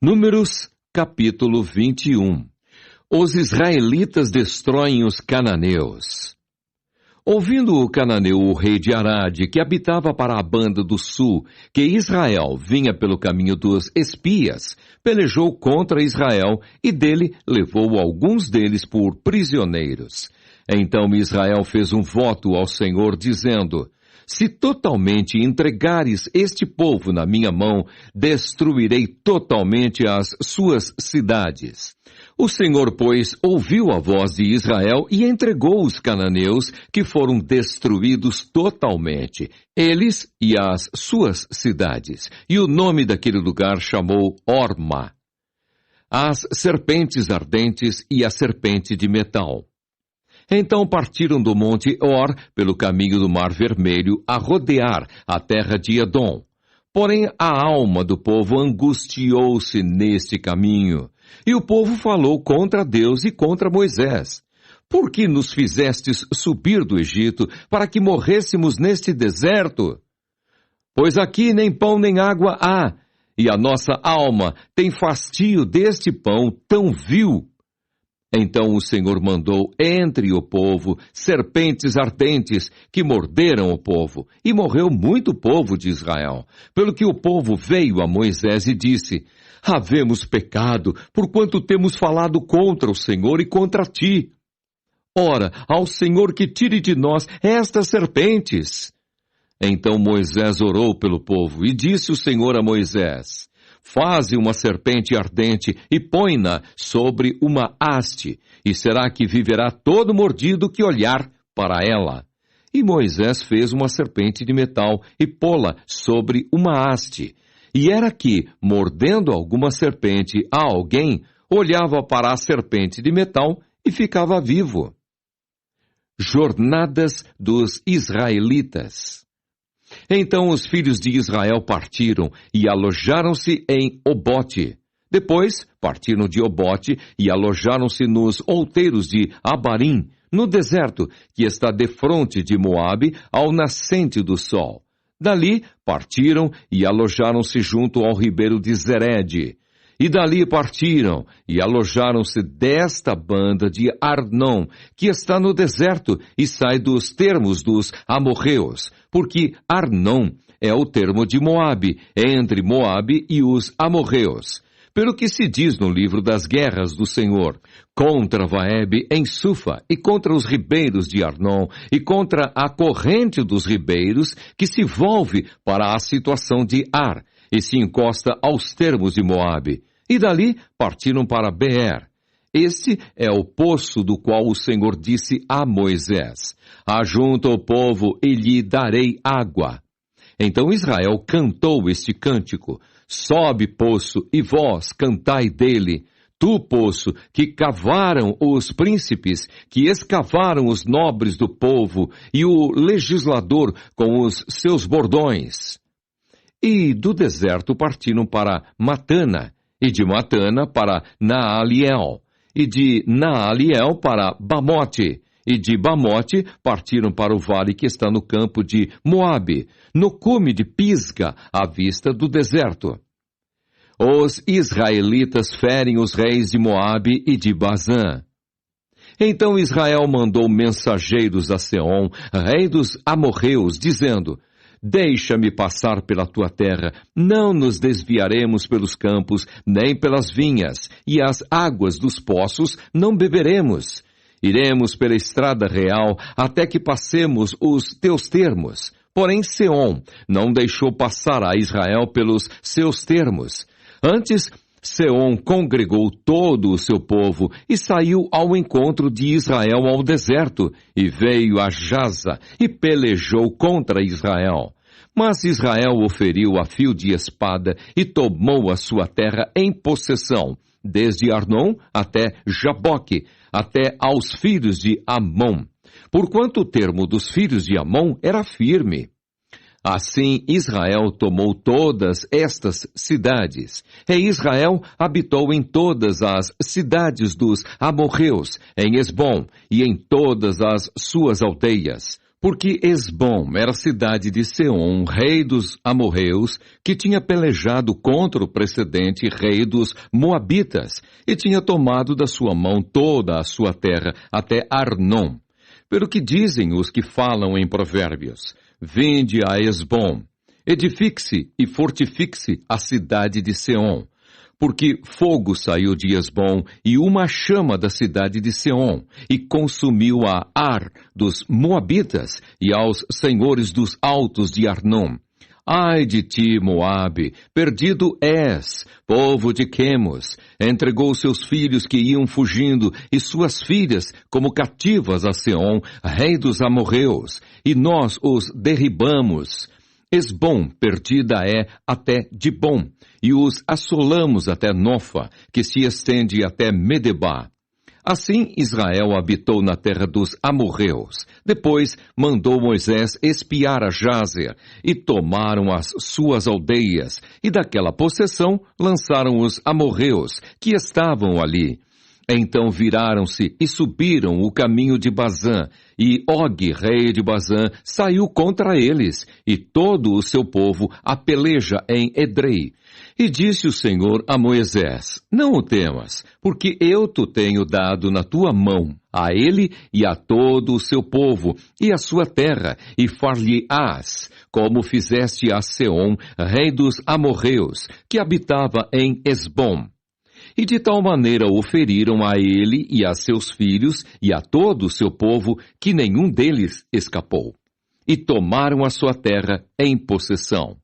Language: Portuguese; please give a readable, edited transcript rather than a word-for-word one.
Números, capítulo 21. Os israelitas destroem os cananeus. Ouvindo o cananeu, o rei de Arade, que habitava para a banda do sul, que Israel vinha pelo caminho dos espias, pelejou contra Israel e dele levou alguns deles por prisioneiros. Então Israel fez um voto ao Senhor, dizendo: se totalmente entregares este povo na minha mão, destruirei totalmente as suas cidades. O Senhor, pois, ouviu a voz de Israel e entregou os cananeus, que foram destruídos totalmente, eles e as suas cidades. E o nome daquele lugar chamou Horma. As serpentes ardentes e a serpente de metal. Então partiram do monte Or, pelo caminho do Mar Vermelho, a rodear a terra de Edom. Porém, a alma do povo angustiou-se neste caminho. E o povo falou contra Deus e contra Moisés. Por que nos fizestes subir do Egito, para que morrêssemos neste deserto? Pois aqui nem pão nem água há, e a nossa alma tem fastio deste pão tão vil. Então o Senhor mandou entre o povo serpentes ardentes que morderam o povo, e morreu muito povo de Israel. Pelo que o povo veio a Moisés e disse: havemos pecado, porquanto temos falado contra o Senhor e contra ti. Ora, ao Senhor que tire de nós estas serpentes. Então Moisés orou pelo povo, e disse o Senhor a Moisés: faze uma serpente ardente e põe-na sobre uma haste, e será que viverá todo mordido que olhar para ela. E Moisés fez uma serpente de metal e pô-la sobre uma haste. E era que, mordendo alguma serpente a alguém, olhava para a serpente de metal e ficava vivo. Jornadas dos israelitas. Então os filhos de Israel partiram e alojaram-se em Obote. Depois partiram de Obote e alojaram-se nos outeiros de Abarim, no deserto, que está defronte de Moabe, ao nascente do sol. Dali partiram e alojaram-se junto ao ribeiro de Zered. E dali partiram e alojaram-se desta banda de Arnon, que está no deserto e sai dos termos dos amorreus, porque Arnon é o termo de Moabe, entre Moabe e os amorreus. Pelo que se diz no livro das guerras do Senhor, contra Vaeb em Sufa, e contra os ribeiros de Arnon, e contra a corrente dos ribeiros, que se volve para a situação de Ar, e se encosta aos termos de Moabe. E dali partiram para Beer. Este é o poço do qual o Senhor disse a Moisés: ajunta o povo e lhe darei água. Então Israel cantou este cântico: sobe, poço, e vós cantai dele. Tu, poço, que cavaram os príncipes, que escavaram os nobres do povo, e o legislador com os seus bordões. E do deserto partiram para Matana, e de Matana para Naaliel, e de Naaliel para Bamote, e de Bamote partiram para o vale que está no campo de Moabe, no cume de Pisga, à vista do deserto. Os israelitas ferem os reis de Moabe e de Bazã. Então Israel mandou mensageiros a Seom, rei dos amorreus, dizendo: deixa-me passar pela tua terra, não nos desviaremos pelos campos, nem pelas vinhas, e as águas dos poços não beberemos. Iremos pela estrada real, até que passemos os teus termos. Porém Seom não deixou passar a Israel pelos seus termos. Antes, Seom congregou todo o seu povo e saiu ao encontro de Israel ao deserto, e veio a Jaza e pelejou contra Israel. Mas Israel o feriu a fio de espada e tomou a sua terra em possessão, desde Arnon até Jaboque, até aos filhos de Amon, porquanto o termo dos filhos de Amon era firme. Assim Israel tomou todas estas cidades, e Israel habitou em todas as cidades dos amorreus, em Esbom e em todas as suas aldeias. Porque Esbom era cidade de Seom, rei dos amorreus, que tinha pelejado contra o precedente rei dos moabitas, e tinha tomado da sua mão toda a sua terra, até Arnon. Pelo que dizem os que falam em provérbios: vinde a Esbom, edifique-se e fortifique-se a cidade de Seom. Porque fogo saiu de Esbom e uma chama da cidade de Seom, e consumiu a Ar dos Moabitas e aos senhores dos altos de Arnon. Ai de ti, Moabe, perdido és, povo de Quemos, entregou seus filhos que iam fugindo e suas filhas como cativas a Seom, rei dos amorreus, e nós os derribamos. Esbom perdida é até Dibom, e os assolamos até Nofa, que se estende até Medebá. Assim Israel habitou na terra dos amorreus. Depois mandou Moisés espiar a Jazer, e tomaram as suas aldeias, e daquela possessão lançaram os amorreus, que estavam ali. Então viraram-se e subiram o caminho de Bazã, e Og, rei de Bazã, saiu contra eles, e todo o seu povo a peleja em Edrei. E disse o Senhor a Moisés: não o temas, porque eu te tenho dado na tua mão, a ele e a todo o seu povo, e a sua terra, e far-lhe-ás, como fizeste a Seom, rei dos amorreus, que habitava em Esbom. E de tal maneira o feriram a ele e a seus filhos e a todo o seu povo, que nenhum deles escapou. E tomaram a sua terra em possessão.